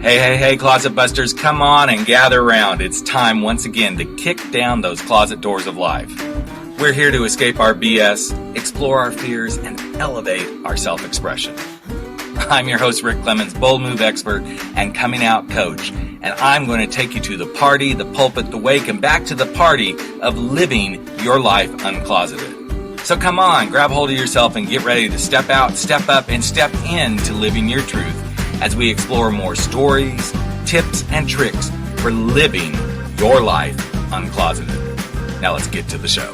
Hey, closet busters, come on and gather around. It's time once again to kick down those closet doors of life. We're here to escape our BS, explore our fears, and elevate our self-expression. I'm your host, Rick Clemens, bold move expert and coming out coach, and I'm going to take you to the party, the pulpit, the wake, and back to the party of living your life uncloseted. So come on, grab hold of yourself and get ready to step out, step up, and step into living your truth as we explore more stories, tips, and tricks for living your life uncloseted. Now let's get to the show.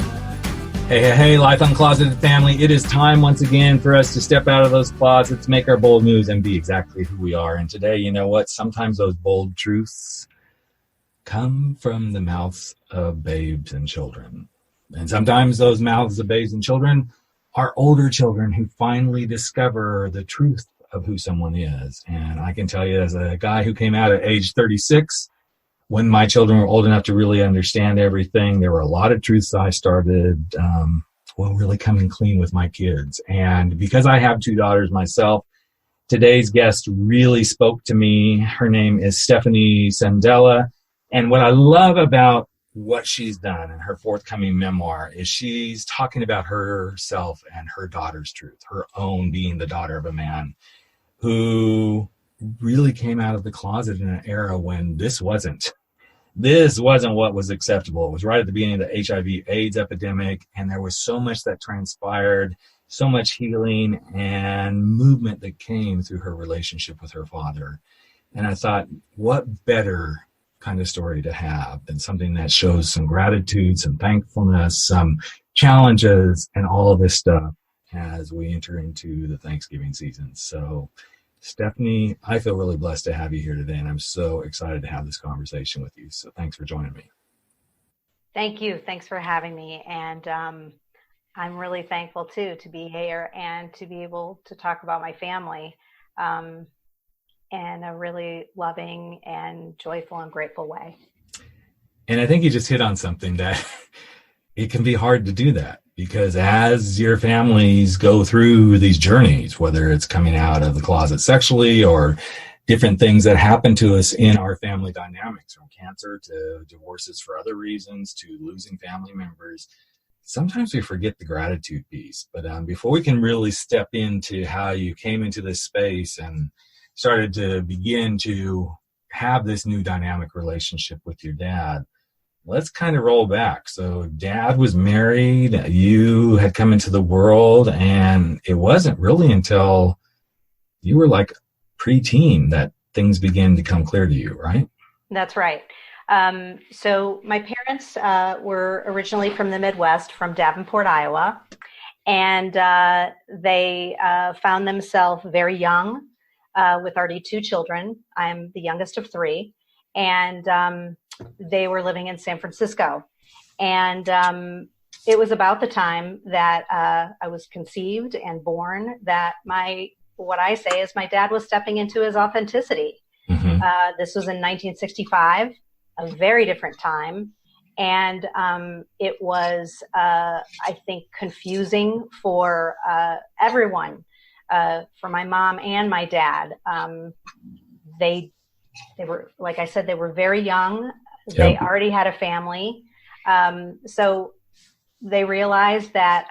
Hey, Life Uncloseted family. It is time once again for us to step out of those closets, make our bold moves, and be exactly who we are. And today, you know what? Sometimes those bold truths come from the mouths of babes and children. And sometimes those mouths of babes and children are older children who finally discover the truth of who someone is. And I can tell you, as a guy who came out at age 36, when my children were old enough to really understand everything, there were a lot of truths I started, really coming clean with my kids. And because I have two daughters myself, today's guest really spoke to me. Her name is Cenedella. And what I love about what she's done in her forthcoming memoir is she's talking about herself and her daughter's truth, her own being the daughter of a man who really came out of the closet in an era when this wasn't what was acceptable. It was right at the beginning of the HIV/AIDS epidemic, and there was so much that transpired, so much healing and movement that came through her relationship with her father. And I thought, what better kind of story to have than something that shows some gratitude, some thankfulness, some challenges, and all of this stuff as we enter into the Thanksgiving season. So Stephanie, I feel really blessed to have you here today, and I'm so excited to have this conversation with you. So thanks for joining me. Thank you. Thanks for having me. And I'm really thankful, too, to be here and to be able to talk about my family in a really loving and joyful and grateful way. And I think you just hit on something that it can be hard to do that. Because as your families go through these journeys, whether it's coming out of the closet sexually or different things that happen to us in our family dynamics, from cancer to divorces for other reasons to losing family members, sometimes we forget the gratitude piece. But before we can really step into how you came into this space and started to begin to have this new dynamic relationship with your dad, let's kind of roll back. So Dad was married, you had come into the world, and it wasn't really until you were like preteen that things began to come clear to you, right? That's right. So my parents were originally from the Midwest, from Davenport, Iowa, and they found themselves very young with already two children. I'm the youngest of three, and they were living in San Francisco. And it was about the time that I was conceived and born that what I say is my dad was stepping into his authenticity. Mm-hmm. This was in 1965, a very different time. And it was, I think, confusing for everyone, for my mom and my dad. They were, like I said, they were very young. Yep. They already had a family. So they realized that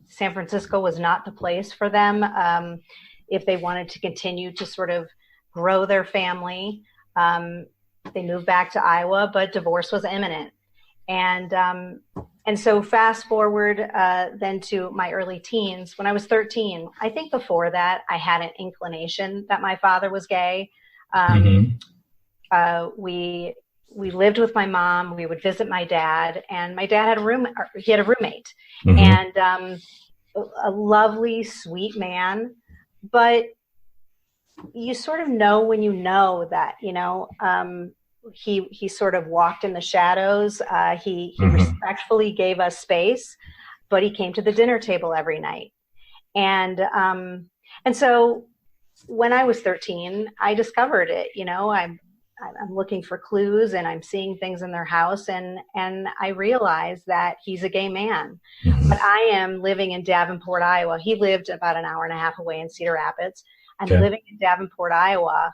San Francisco was not the place for them if they wanted to continue to sort of grow their family. They moved back to Iowa, but divorce was imminent. And so fast forward then to my early teens, when I was 13. I think before that, I had an inclination that my father was gay. We lived with my mom. We would visit my dad, and my dad had a roommate. Mm-hmm. And a lovely, sweet man. But you sort of know when you know that, he sort of walked in the shadows. He mm-hmm. respectfully gave us space, but he came to the dinner table every night. And so when I was 13, I discovered it. I'm looking for clues, and I'm seeing things in their house, and I realized that he's a gay man. Mm-hmm. But I am living in Davenport, Iowa. He lived about an hour and a half away in Cedar Rapids. I'm living in Davenport, Iowa,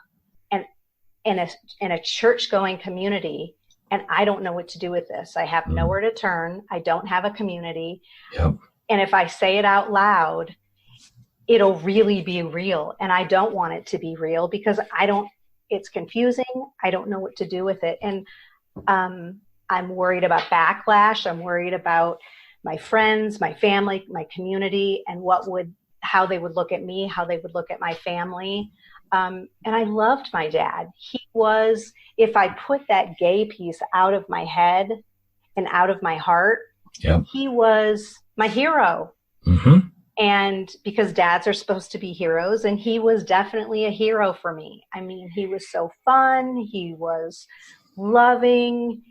and in a church going community, and I don't know what to do with this. I have nowhere to turn. I don't have a community. Yep. And if I say it out loud, it'll really be real. And I don't want it to be real because it's confusing. I don't know what to do with it. And I'm worried about backlash. I'm worried about my friends, my family, my community, and how they would look at me, how they would look at my family. And I loved my dad. He was, if I put that gay piece out of my head and out of my heart, he was my hero. Mm-hmm. And because dads are supposed to be heroes, and he was definitely a hero for me. I mean, he was so fun. He was loving.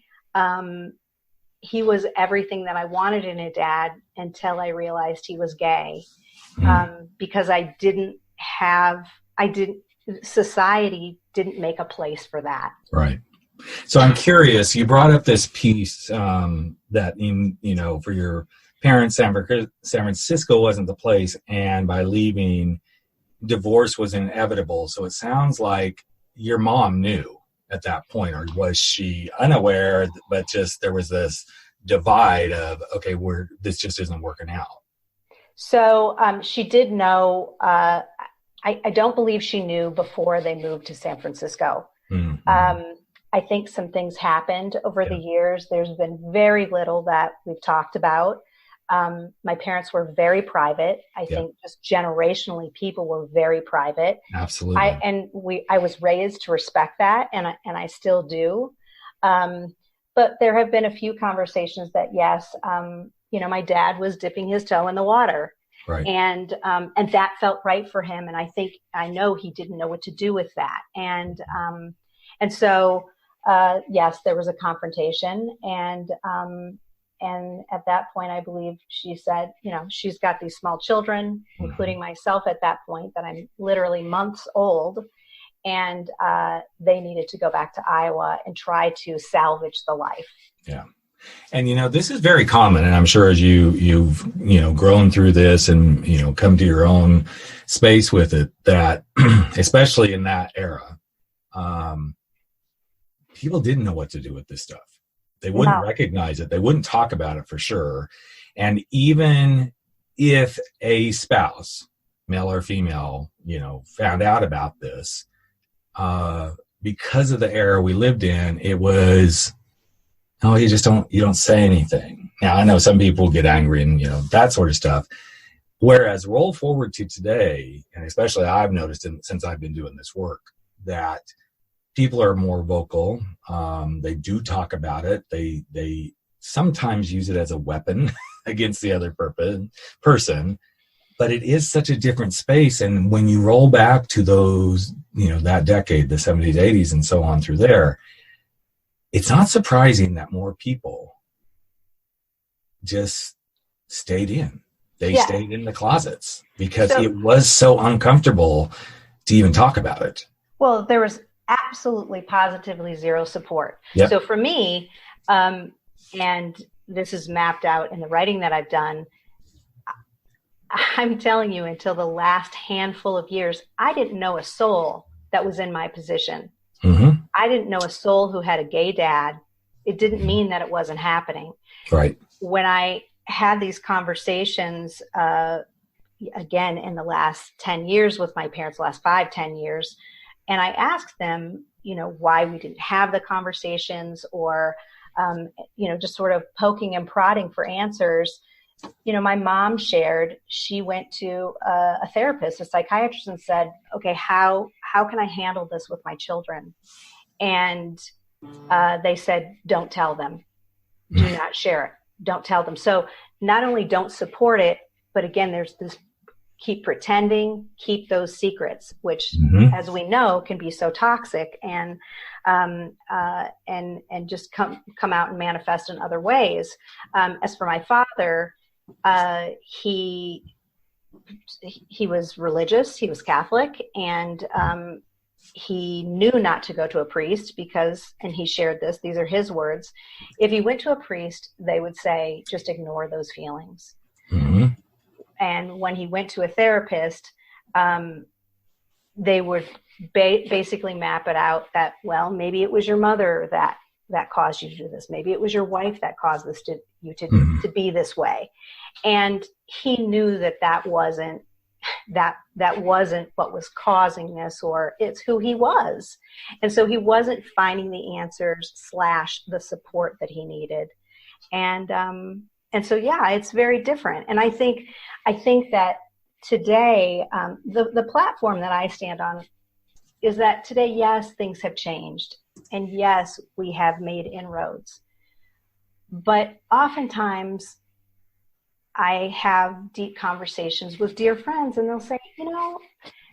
He was everything that I wanted in a dad until I realized he was gay. Because society didn't make a place for that. Right. So I'm curious, you brought up this piece that, for your parents, San Francisco wasn't the place, and by leaving, divorce was inevitable. So it sounds like your mom knew at that point, or was she unaware, but just there was this divide of, okay, this just isn't working out. So she did know. I don't believe she knew before they moved to San Francisco. Mm-hmm. I think some things happened over the years. There's been very little that we've talked about. My parents were very private. I think just generationally, people were very private. Absolutely. I was raised to respect that, and I still do. But there have been a few conversations that, yes, my dad was dipping his toe in the water. Right. And that felt right for him. And I know he didn't know what to do with that. And so, yes, there was a confrontation. And at that point, I believe she said, she's got these small children, including myself at that point, that I'm literally months old. And they needed to go back to Iowa and try to salvage the life. Yeah. And, this is very common. And I'm sure as you've grown through this and, come to your own space with it, that especially in that era, people didn't know what to do with this stuff. They wouldn't recognize it. They wouldn't talk about it for sure. And even if a spouse, male or female, found out about this, because of the era we lived in, it was, oh, you don't say anything. Now, I know some people get angry and, that sort of stuff. Whereas roll forward to today, and especially I've noticed since I've been doing this work, that people are more vocal. They do talk about it. They sometimes use it as a weapon against the other person, but it is such a different space. And when you roll back to those, that decade, the 70s, 80s, and so on through there, it's not surprising that more people just stayed in. They stayed in the closets because it was so uncomfortable to even talk about it. Well, there was absolutely, positively zero support. Yep. So for me, and this is mapped out in the writing that I've done, I'm telling you, until the last handful of years, I didn't know a soul that was in my position. Mm-hmm. I didn't know a soul who had a gay dad. It didn't mean that it wasn't happening. Right. When I had these conversations, again, in the last 10 years with my parents, last 5-10 years, and I asked them, why we didn't have the conversations, or, just sort of poking and prodding for answers. My mom shared, she went to a therapist, a psychiatrist, and said, okay, how can I handle this with my children? And they said, don't tell them. Do not share it. Don't tell them. So not only don't support it, but again, there's this keep pretending, keep those secrets, which, as we know, can be so toxic and just come out and manifest in other ways. As for my father, he was religious, he was Catholic, and he knew not to go to a priest because, and he shared this, these are his words, if he went to a priest, they would say, just ignore those feelings. And when he went to a therapist, they would basically map it out that, well, maybe it was your mother that caused you to do this. Maybe it was your wife that caused this to be this way. And he knew that wasn't what was causing this, or it's who he was. And so he wasn't finding the answers / the support that he needed. And so, yeah, it's very different. And I think that today, the platform that I stand on is that today, yes, things have changed. And yes, we have made inroads. But oftentimes I have deep conversations with dear friends, and they'll say,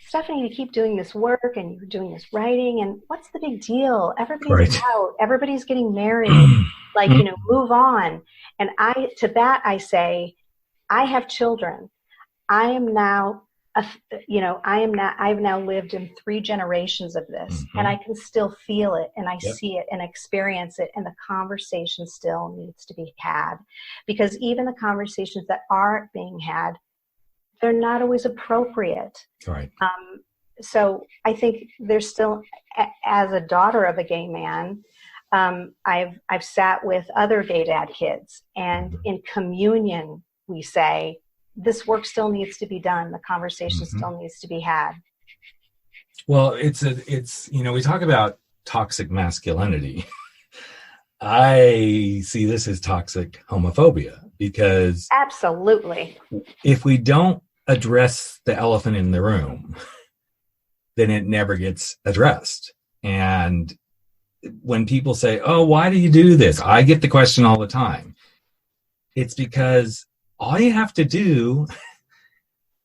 Stephanie, you keep doing this work and you're doing this writing, and what's the big deal? Everybody's out. Everybody's getting married. Move on. And I say, I have children. I've now lived in 3 generations of this, and I can still feel it, and I see it and experience it, and the conversation still needs to be had, because even the conversations that aren't being had, they're not always appropriate. Right. So I think there's still, as a daughter of a gay man, I've sat with other gay dad kids, and in communion we say, this work still needs to be done. The conversation still needs to be had. Well, it's we talk about toxic masculinity. I see this as toxic homophobia, because absolutely, if we don't address the elephant in the room, then it never gets addressed. And when people say, oh, why do you do this? I get the question all the time. It's because all you have to do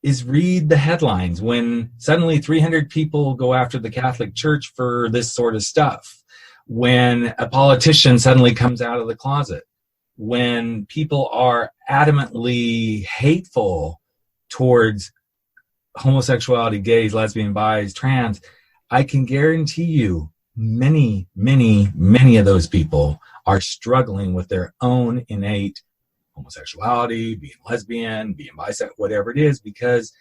is read the headlines when suddenly 300 people go after the Catholic Church for this sort of stuff, when a politician suddenly comes out of the closet, when people are adamantly hateful towards homosexuality, gays, lesbian, bis, trans. I can guarantee you many, many, many of those people are struggling with their own innate homosexuality, being lesbian, being bisexual, whatever it is, because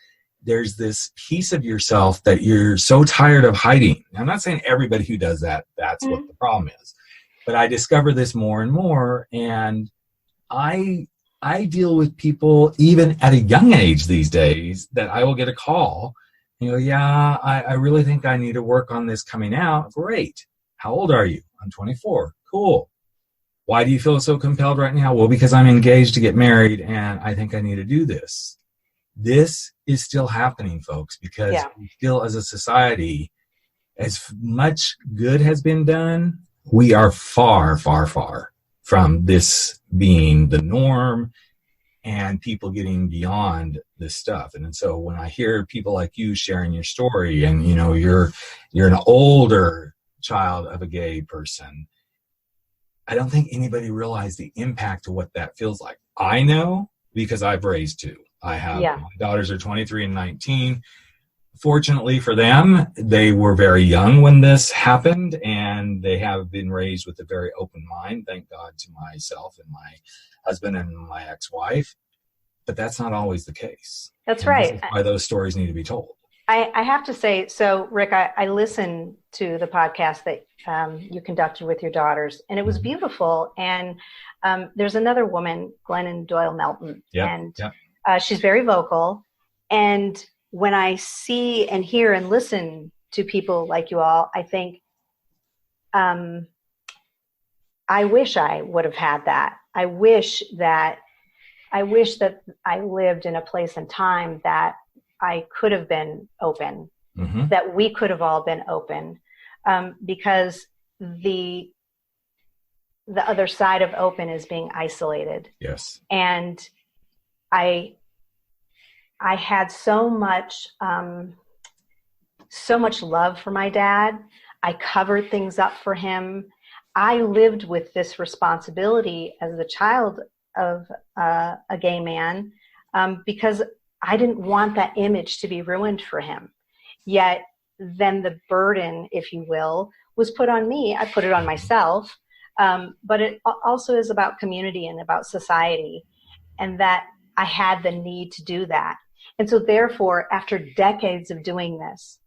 there's this piece of yourself that you're so tired of hiding. I'm not saying everybody who does that, that's what the problem is. But I discover this more and more, and I deal with people even at a young age these days that I will get a call and go, yeah, I really think I need to work on this coming out. Great. How old are you? I'm 24. Cool. Why do you feel so compelled right now? Well, because I'm engaged to get married and I think I need to do this. This is still happening, folks, because we still, as a society, as much good has been done, we are far, far, far from this being the norm and people getting beyond this stuff. And so when I hear people like you sharing your story, and you're an older child of a gay person, I don't think anybody realized the impact of what that feels like. I know, because I've raised 2. I have my daughters are 23 and 19. Fortunately for them, they were very young when this happened, and they have been raised with a very open mind, thank God, to myself and my husband and my ex-wife. But that's not always the case. That's right. This is why those stories need to be told. I have to say, so Rick, I listened to the podcast that you conducted with your daughters, and it was beautiful. And there's another woman, Glennon Doyle Melton, and she's very vocal. And when I see and hear and listen to people like you all, I think, I wish I would have had that. I wish that I lived in a place and time that I could have been open, that we could have all been open, because the other side of open is being isolated. Yes. And I had so much love for my dad. I covered things up for him. I lived with this responsibility as the child of a gay man, because I didn't want that image to be ruined for him. Yet then the burden, if you will, was put on me. I put it on myself. But it also is about community and about society, and that I had the need to do that. And so therefore, after decades of doing this,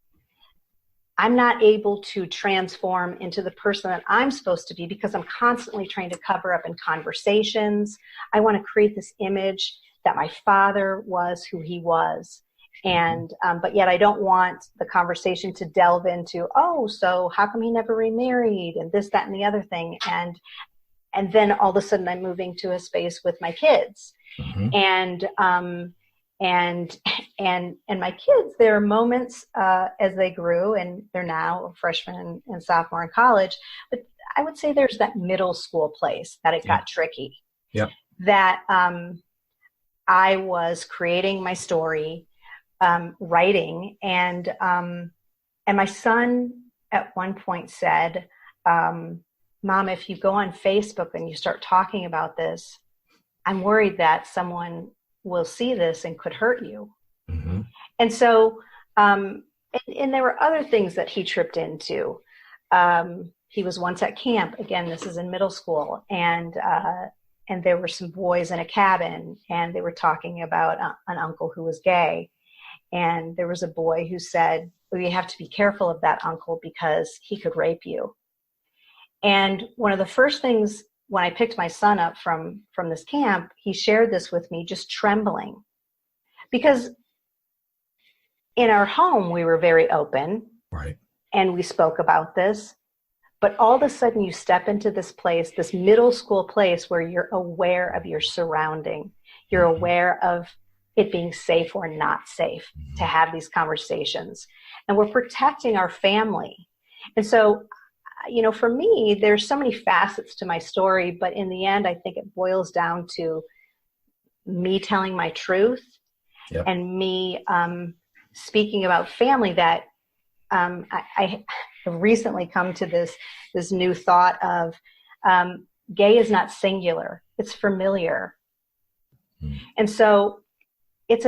I'm not able to transform into the person that I'm supposed to be because I'm constantly trying to cover up in conversations. I want to create this image that my father was who he was. And, but yet I don't want the conversation to delve into, oh, so how come he never remarried and this, that, and the other thing. And then all of a sudden I'm moving to a space with my kids. And my kids, there are moments as they grew, and they're now a freshman and sophomore in college, but I would say there's that middle school place that it got tricky. Yep. That I was creating my story, writing, and my son at one point said, Mom, if you go on Facebook and you start talking about this, I'm worried that someone will see this and could hurt you. And so, and there were other things that he tripped into. He was once at camp. Again, this is in middle school, and there were some boys in a cabin, and they were talking about an uncle who was gay. And there was a boy who said, well, you have to be careful of that uncle because he could rape you. And one of the first things when I picked my son up from this camp, he shared this with me, just trembling. Because in our home, we were very open. Right. And we spoke about this. But all of a sudden, you step into this place, this middle school place where you're aware of your surrounding. You're aware of it being safe or not safe to have these conversations. And we're protecting our family. And so, you know, for me, there's so many facets to my story, but in the end, I think it boils down to me telling my truth and me speaking about family. That I have recently come to this new thought of gay is not singular; it's familiar. And so, it's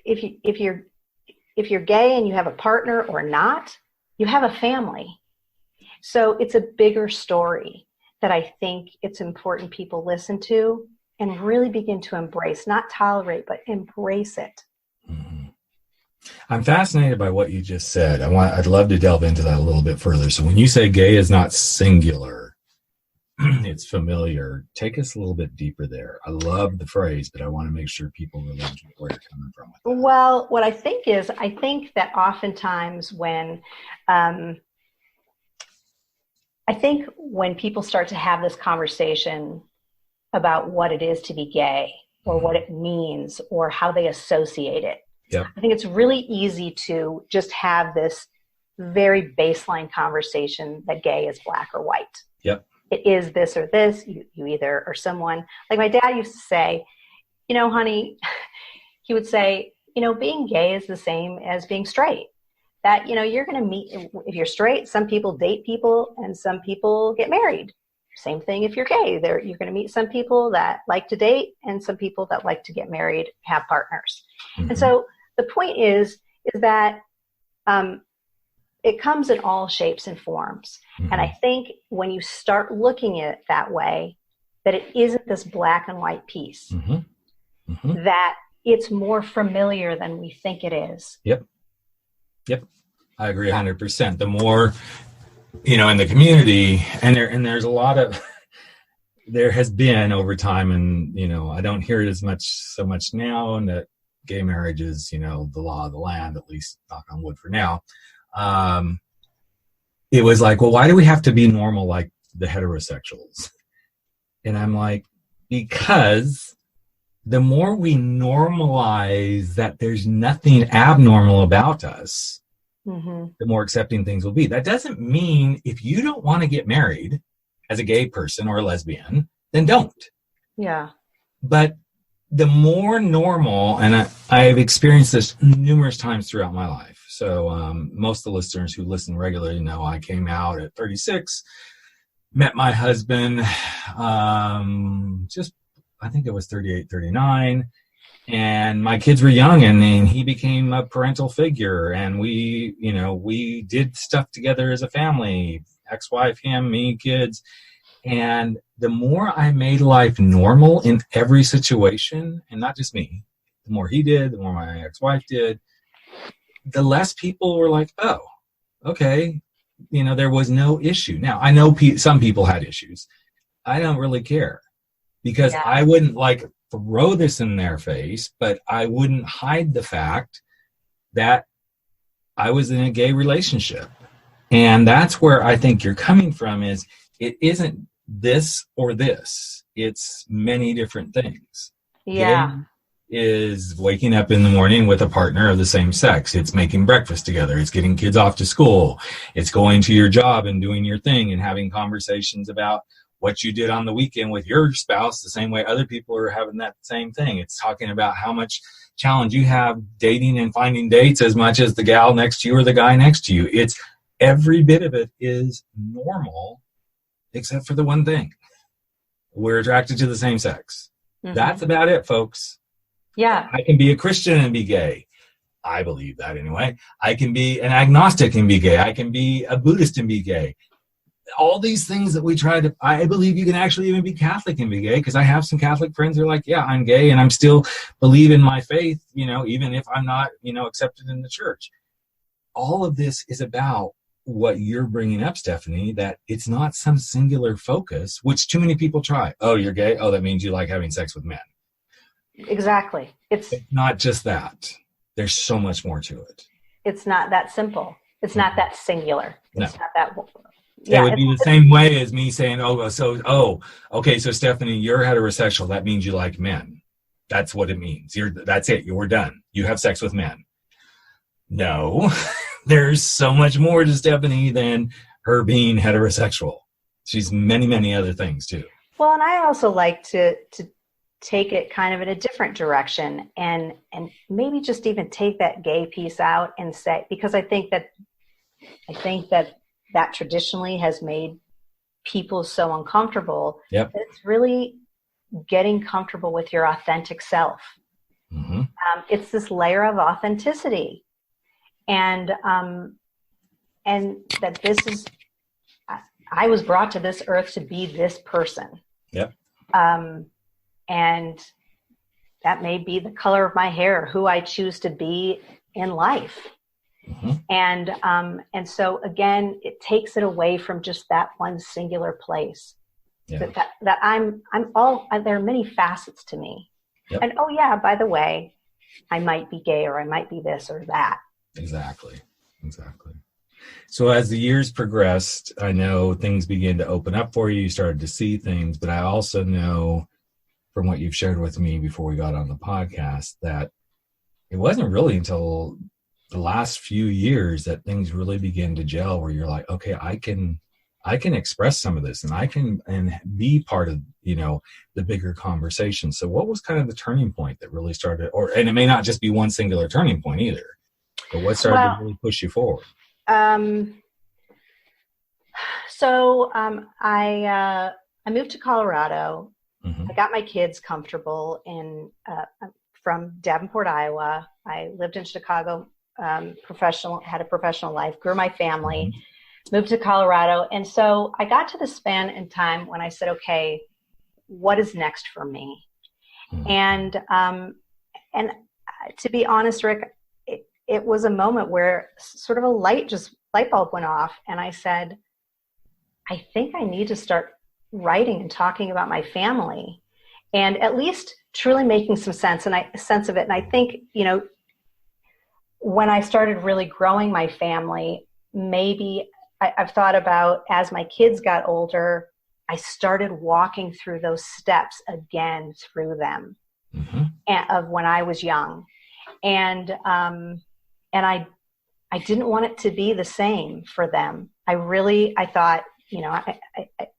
if you're gay and you have a partner or not, you have a family. So it's a bigger story that I think it's important people listen to and really begin to embrace, not tolerate, but embrace it. I'm fascinated by what you just said. I'd love to delve into that a little bit further. So when you say gay is not singular, it's familiar. Take us a little bit deeper there. I love the phrase, but I want to make sure people really get where you're coming from with that. Well, what I think that oftentimes when people start to have this conversation about what it is to be gay or what it means or how they associate it, I think it's really easy to just have this very baseline conversation that gay is black or white. It is this or this. You either are someone, like my dad used to say, you know, honey, he would say, you know, being gay is the same as being straight. That, you know, you're going to meet, if you're straight, some people date people and some people get married. Same thing if you're gay. You're going to meet some people that like to date and some people that like to get married, have partners. And so the point is that it comes in all shapes and forms. And I think when you start looking at it that way, that it isn't this black and white piece, that it's more familiar than we think it is. Yep. I agree 100%. The more, you know, in the community, and there's a lot of, there has been over time, and, you know, I don't hear it so much now, and that gay marriage is, you know, the law of the land, at least knock on wood for now. It was like, well, why do we have to be normal like the heterosexuals? And I'm like, because the more we normalize that there's nothing abnormal about us, the more accepting things will be. That doesn't mean if you don't want to get married as a gay person or a lesbian, then don't. Yeah. But the more normal, and I've experienced this numerous times throughout my life. So most of the listeners who listen regularly know I came out at 36, met my husband, I think it was 38, 39. And my kids were young, and he became a parental figure. And we did stuff together as a family, ex-wife, him, me, kids. And the more I made life normal in every situation, and not just me, the more he did, the more my ex-wife did, the less people were like, oh, okay, there was no issue. Now, I know some people had issues. I don't really care, because I wouldn't throw this in their face, but I wouldn't hide the fact that I was in a gay relationship. And that's where I think you're coming from, is it isn't this or this. It's many different things. Yeah. Gay is waking up in the morning with a partner of the same sex. It's making breakfast together. It's getting kids off to school. It's going to your job and doing your thing and having conversations about what you did on the weekend with your spouse, the same way other people are having that same thing. It's talking about how much challenge you have dating and finding dates as much as the gal next to you or the guy next to you. It's every bit of it is normal, except for the one thing. We're attracted to the same sex. Mm-hmm. That's about it, folks. Yeah. I can be a Christian and be gay. I believe that anyway. I can be an agnostic and be gay. I can be a Buddhist and be gay. All these things that we try to, I believe you can actually even be Catholic and be gay, because I have some Catholic friends who are like, yeah, I'm gay and I'm still believe in my faith, even if I'm not, accepted in the church. All of this is about what you're bringing up, Stephanie, that it's not some singular focus, which too many people try. Oh, you're gay? Oh, that means you like having sex with men. Exactly. It's not just that. There's so much more to it. It's not that simple. It's not that singular. It's not that. Yeah, it would be the same way as me saying, okay, so Stephanie, you're heterosexual. That means you like men. That's what it means. That's it. You're done. You have sex with men. No, there's so much more to Stephanie than her being heterosexual. She's many, many other things too. Well, and I also like to take it kind of in a different direction and maybe just even take that gay piece out and say, because I think that traditionally has made people so uncomfortable. Yep. That it's really getting comfortable with your authentic self. Mm-hmm. It's this layer of authenticity, and that this is, I was brought to this earth to be this person. Yep. And that may be the color of my hair, who I choose to be in life. Mm-hmm. And so again, it takes it away from just that one singular place. Yeah. That I'm all, there are many facets to me. Yep. And oh yeah, by the way, I might be gay, or I might be this or that. Exactly. So as the years progressed, I know things began to open up for you. You started to see things, but I also know from what you've shared with me before we got on the podcast that it wasn't really until the last few years that things really began to gel, where you're like, okay, I can express some of this and I can be part of, the bigger conversation. So what was kind of the turning point that really started, and it may not just be one singular turning point either, but what started to really push you forward? So I moved to Colorado. Mm-hmm. I got my kids comfortable from Davenport, Iowa. I lived in Chicago, had a professional life, grew my family, moved to Colorado. And so I got to the span in time when I said, okay, what is next for me? Mm-hmm. And to be honest, Rick, it was a moment where sort of a light bulb went off. And I said, I think I need to start writing and talking about my family, and at least truly making some sense of it. And I think, when I started really growing my family, maybe I've thought about, as my kids got older, I started walking through those steps again through them, mm-hmm. of when I was young. And I didn't want it to be the same for them. I thought,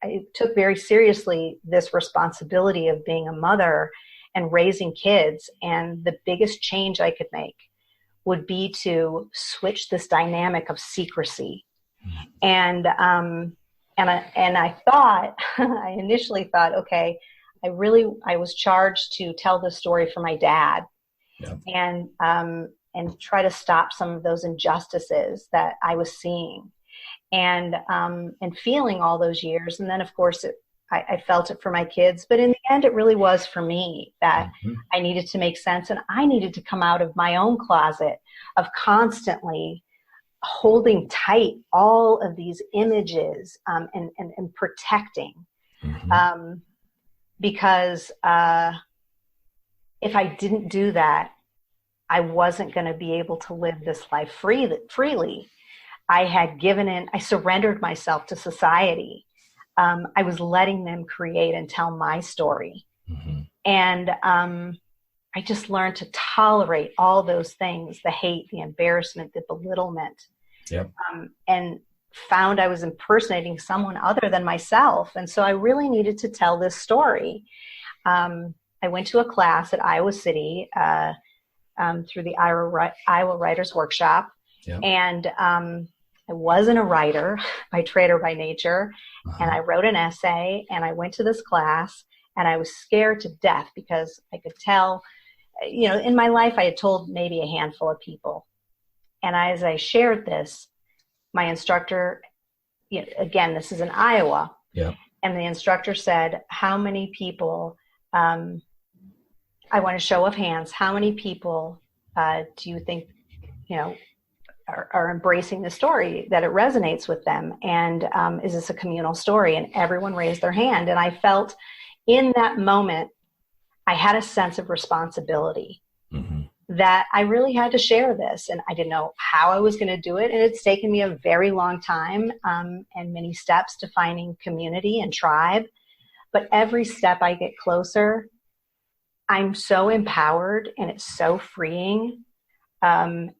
I took very seriously this responsibility of being a mother and raising kids. And the biggest change I could make would be to switch this dynamic of secrecy. And I thought, I initially thought, okay, I was charged to tell this story for my dad. Yeah. And try to stop some of those injustices that I was seeing and feeling all those years. And then of course I felt it for my kids, but in the end, it really was for me that I needed to make sense, and I needed to come out of my own closet of constantly holding tight all of these images and protecting. Because if I didn't do that, I wasn't going to be able to live this life freely. I had given in, I surrendered myself to society. I was letting them create and tell my story. And I just learned to tolerate all those things, the hate, the embarrassment, the belittlement, and found I was impersonating someone other than myself. And so I really needed to tell this story. I went to a class at Iowa City through the Iowa Writers Workshop. And I wasn't a writer by trade or by nature. And I wrote an essay, and I went to this class, and I was scared to death because I could tell, you know, in my life, I had told maybe a handful of people. And as I shared this, my instructor, you know, again, this is in Iowa. And the instructor said, how many people, I want a show of hands, how many people do you think, you know, are embracing the story, that it resonates with them? And is this a communal story? And everyone raised their hand. And I felt in that moment, I had a sense of responsibility that I really had to share this. And I didn't know how I was going to do it. And it's taken me a very long time and many steps to finding community and tribe. But every step I get closer, I'm so empowered, and it's so freeing. And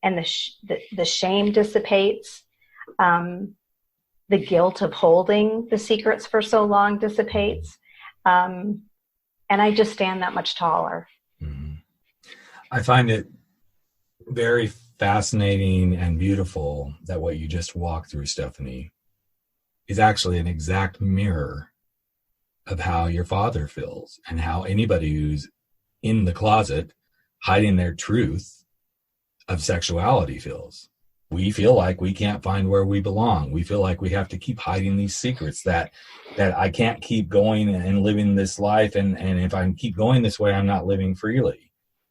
the shame dissipates. The guilt of holding the secrets for so long dissipates. And I just stand that much taller. I find it very fascinating and beautiful that what you just walked through, Stephanie, is actually an exact mirror of how your father feels and how anybody who's in the closet hiding their truth of sexuality feels. We feel like we can't find where we belong. We feel like we have to keep hiding these secrets, that I can't keep going and living this life. And if I keep going this way, I'm not living freely.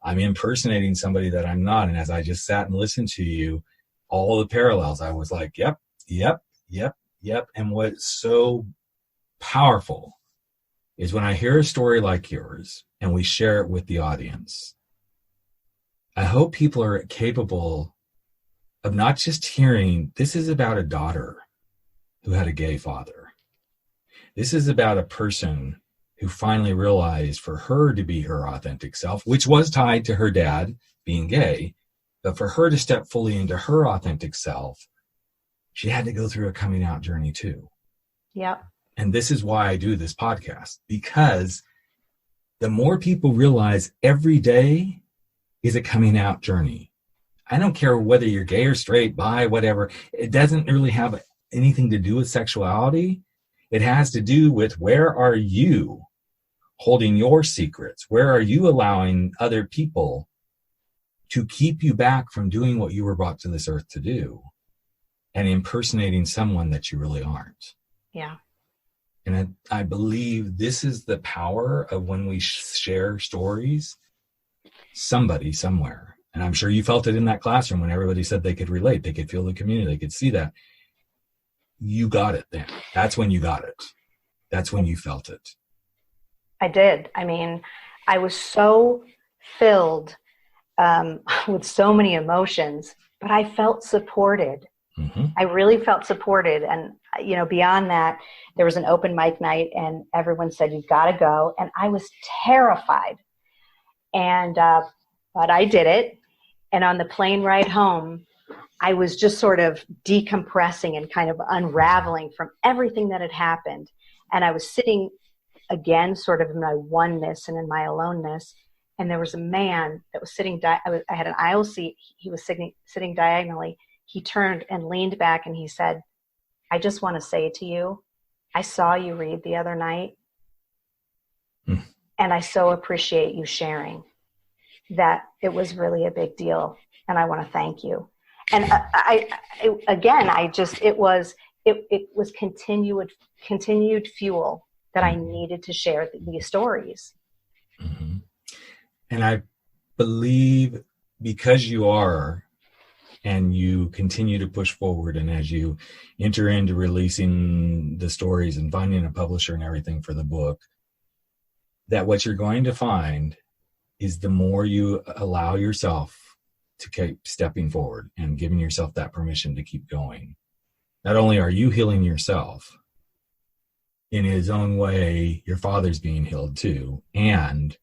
I'm impersonating somebody that I'm not. And as I just sat and listened to you, all the parallels, I was like, yep. And what's so powerful is when I hear a story like yours and we share it with the audience, I hope people are capable of not just hearing, this is about a daughter who had a gay father. This is about a person who finally realized for her to be her authentic self, which was tied to her dad being gay, but for her to step fully into her authentic self, she had to go through a coming out journey too. And this is why I do this podcast, because the more people realize every day is a coming out journey. I don't care whether you're gay or straight, bi, whatever. It doesn't really have anything to do with sexuality. It has to do with, where are you holding your secrets? Where are you allowing other people to keep you back from doing what you were brought to this earth to do and impersonating someone that you really aren't? And I believe this is the power of when we share stories, somebody somewhere. And I'm sure you felt it in that classroom when everybody said they could relate, they could feel the community, they could see that. You got it then. That's when you got it. That's when you felt it. I did. I mean, I was so filled with so many emotions, but I felt supported. I really felt supported. And, you know, beyond that, there was an open mic night and everyone said, you've got to go. And I was terrified. And, but I did it. And on the plane ride home, I was just sort of decompressing and kind of unraveling from everything that had happened. And I was sitting again, sort of in my oneness and in my aloneness. And there was a man that was sitting, I had an aisle seat. He was sitting diagonally. He turned and leaned back and he said, I just want to say to you, I saw you read the other night. And I so appreciate you sharing that. It was really a big deal. And I want to thank you. And it it was continued fuel that I needed to share these stories. Mm-hmm. And I believe because you are, and you continue to push forward, and as you enter into releasing the stories and finding a publisher and everything for the book, that what you're going to find is the more you allow yourself to keep stepping forward and giving yourself that permission to keep going, not only are you healing yourself, in his own way, your father's being healed too, and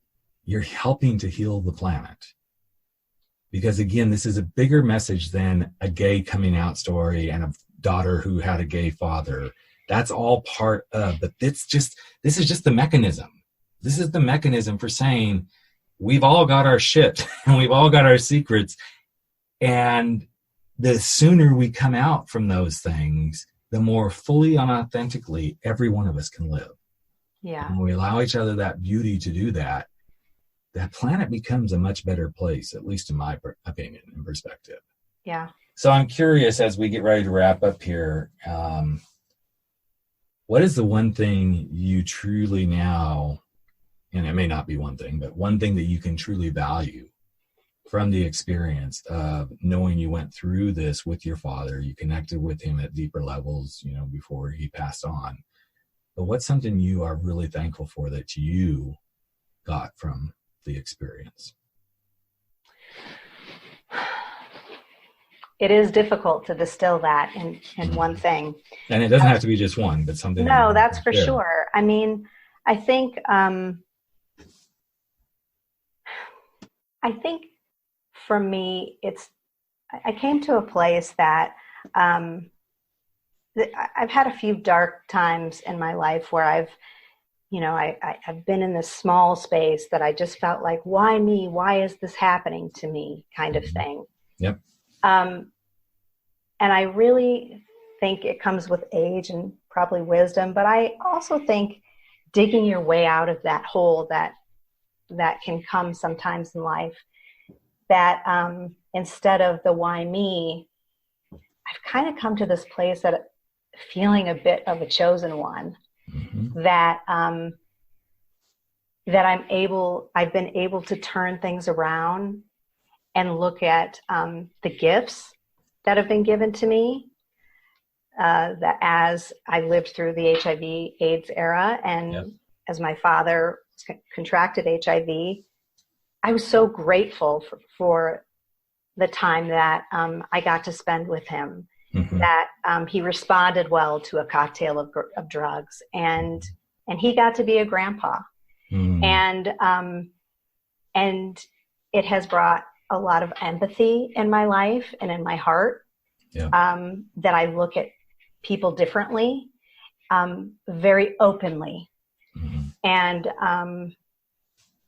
you're helping to heal the planet. Because again, this is a bigger message than a gay coming out story and a daughter who had a gay father. That's all part of, but this is just the mechanism. This is the mechanism for saying we've all got our shit and we've all got our secrets. And the sooner we come out from those things, the more fully and authentically every one of us can live. Yeah. And when we allow each other that beauty to do that, that planet becomes a much better place, at least in my opinion and perspective. Yeah. So I'm curious, as we get ready to wrap up here, what is the one thing you truly now, and it may not be one thing, but one thing that you can truly value from the experience of knowing you went through this with your father, you connected with him at deeper levels, before he passed on. But what's something you are really thankful for that you got from the experience? It is difficult to distill that in one thing. And it doesn't have to be just one, but something. No, that's for sure. I mean, I think for me, I came to a place that I've had a few dark times in my life where I've been in this small space that I just felt like, why me? Why is this happening to me? Kind of thing. Yep. And I really think it comes with age and probably wisdom, but I also think digging your way out of that hole that can come sometimes in life, that instead of the why me, I've kind of come to this place that feeling a bit of a chosen one. Mm-hmm. That I've been able to turn things around and look at the gifts that have been given to me, that as I lived through the HIV/AIDS era, and as my father contracted HIV, I was so grateful for the time that I got to spend with him. Mm-hmm. That he responded well to a cocktail of drugs, and he got to be a grandpa, and it has brought a lot of empathy in my life and in my heart, that I look at people differently, very openly, and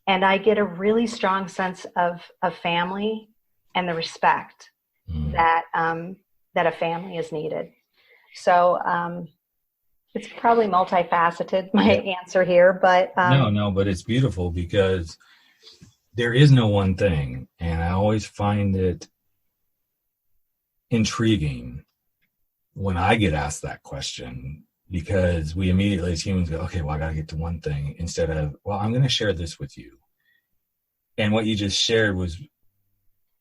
I get a really strong sense of family and the respect that a family is needed. So it's probably multifaceted, my answer here, but no, but it's beautiful because there is no one thing, and I always find it intriguing when I get asked that question, because we immediately as humans go, okay, well, I got to get to one thing, instead of, well, I'm going to share this with you. And what you just shared was,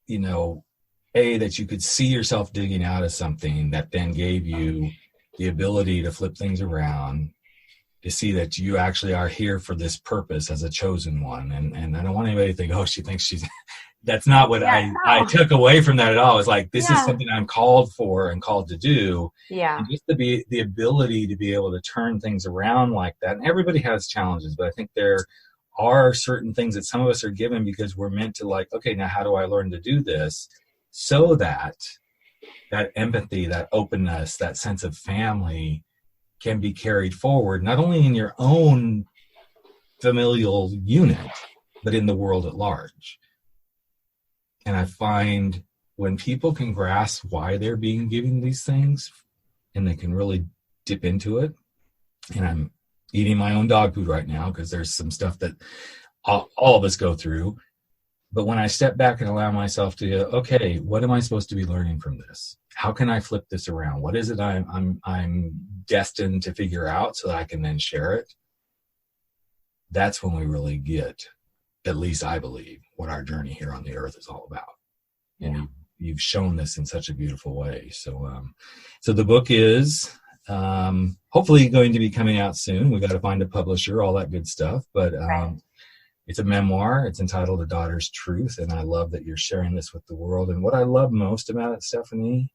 that you could see yourself digging out of something that then gave you the ability to flip things around, to see that you actually are here for this purpose as a chosen one. And I don't want anybody to think, oh, she thinks she's, that's not what I took away from that at all. It's like, this is something I'm called for and called to do. Yeah. And just the ability to be able to turn things around like that. And everybody has challenges, but I think there are certain things that some of us are given because we're meant to, like, okay, now how do I learn to do this? So that empathy, that openness, that sense of family can be carried forward, not only in your own familial unit, but in the world at large. And I find when people can grasp why they're being given these things, and they can really dip into it, and I'm eating my own dog food right now because there's some stuff that all of us go through, But when I step back and allow myself to go, okay, what am I supposed to be learning from this? How can I flip this around? What is it I'm destined to figure out so that I can then share it? That's when we really get, at least I believe, what our journey here on the earth is all about. And you've shown this in such a beautiful way. So, so the book is hopefully going to be coming out soon. We got to find a publisher, all that good stuff. But it's a memoir. It's entitled A Daughter's Truth. And I love that you're sharing this with the world. And what I love most about it, Stephanie,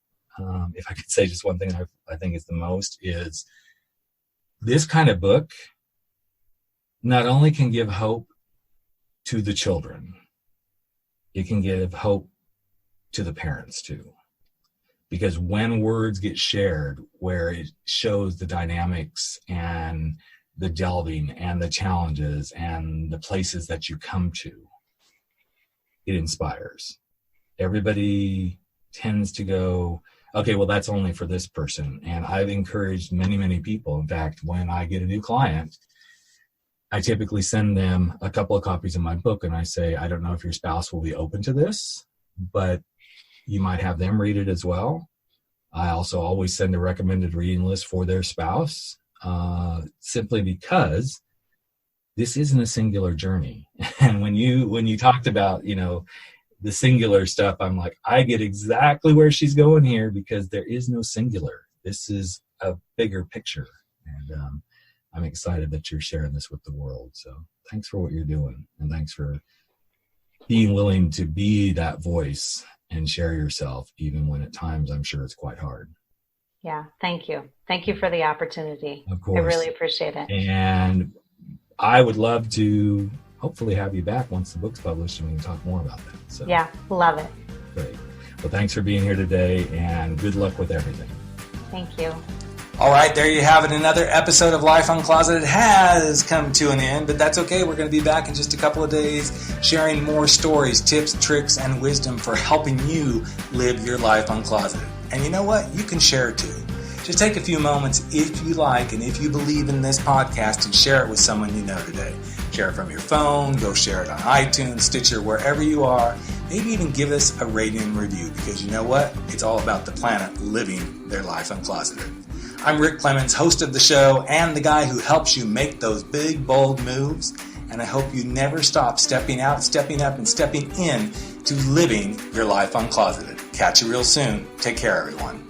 if I could say just one thing I think is the most, is this kind of book not only can give hope to the children, it can give hope to the parents too. Because when words get shared, where it shows the dynamics and the delving and the challenges and the places that you come to, it inspires. Everybody tends to go, okay, well, that's only for this person. And I've encouraged many, many people. In fact, when I get a new client, I typically send them a couple of copies of my book and I say, I don't know if your spouse will be open to this, but you might have them read it as well. I also always send a recommended reading list for their spouse, simply because this isn't a singular journey. And when you talked about, the singular stuff, I'm like, I get exactly where she's going here, because there is no singular. This is a bigger picture. And I'm excited that you're sharing this with the world. So thanks for what you're doing. And thanks for being willing to be that voice and share yourself, even when at times I'm sure it's quite hard. Yeah, thank you. Thank you for the opportunity. Of course. I really appreciate it. And I would love to hopefully have you back once the book's published and we can talk more about that. So, yeah, love it. Great. Well, thanks for being here today and good luck with everything. Thank you. All right, there you have it. Another episode of Life Uncloseted has come to an end, but that's okay. We're going to be back in just a couple of days sharing more stories, tips, tricks, and wisdom for helping you live your life uncloseted. And you know what? You can share it too. Just take a few moments if you like and if you believe in this podcast and share it with someone you know today. Share it from your phone, go share it on iTunes, Stitcher, wherever you are. Maybe even give us a rating and review, because you know what? It's all about the planet living their life uncloseted. I'm Rick Clemens, host of the show and the guy who helps you make those big, bold moves. And I hope you never stop stepping out, stepping up, and stepping in to living your life uncloseted. Catch you real soon. Take care, everyone.